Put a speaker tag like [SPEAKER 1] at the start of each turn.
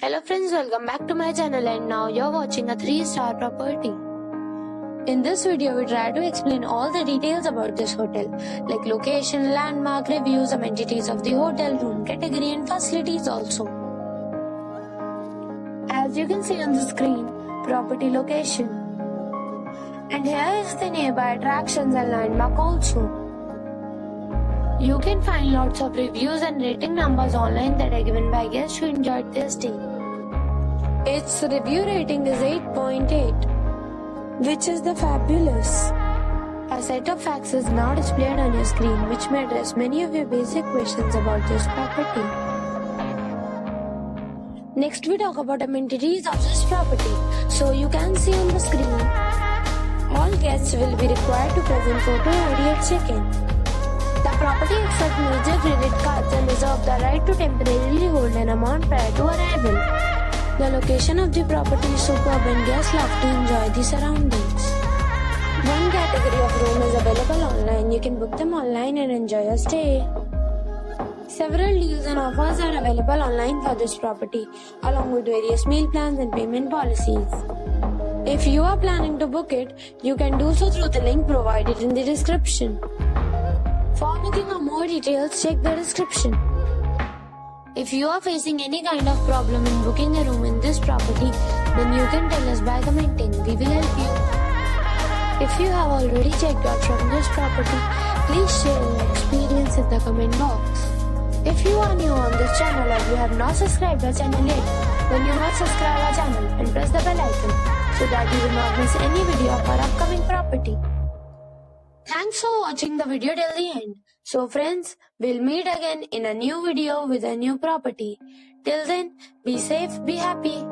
[SPEAKER 1] Hello friends, welcome back to my channel and now you're watching a 3-star property. In this video, we try to explain all the details about this hotel, like location, landmark, reviews, amenities of the hotel, room category and facilities also. As you can see on the screen, property location. And here is the nearby attractions and landmark also. You can find lots of reviews and rating numbers online that are given by guests who enjoyed their stay. Its review rating is 8.8, which is the fabulous. A set of facts is now displayed on your screen which may address many of your basic questions about this property. Next we talk about amenities of this property. So you can see on the screen, all guests will be required to present photo ID at check-in. The property accepts major credit cards and reserves the right to temporarily hold an amount prior to arrival. The location of the property is superb and guests love to enjoy the surroundings. One category of room is available online. You can book them online and enjoy your stay. Several deals and offers are available online for this property, along with various meal plans and payment policies. If you are planning to book it, you can do so through the link provided in the description. For booking or more details, check the description. If you are facing any kind of problem in booking a room in this property, then you can tell us by commenting. We will help you. If you have already checked out from this property, please share your experience in the comment box. If you are new on this channel or you have not subscribed our channel yet, then you must subscribe our channel and press the bell icon so that you will not miss any video of our upcoming property. Thanks for watching the video till the end. So friends, we'll meet again in a new video with a new property. Till then, be safe, be happy.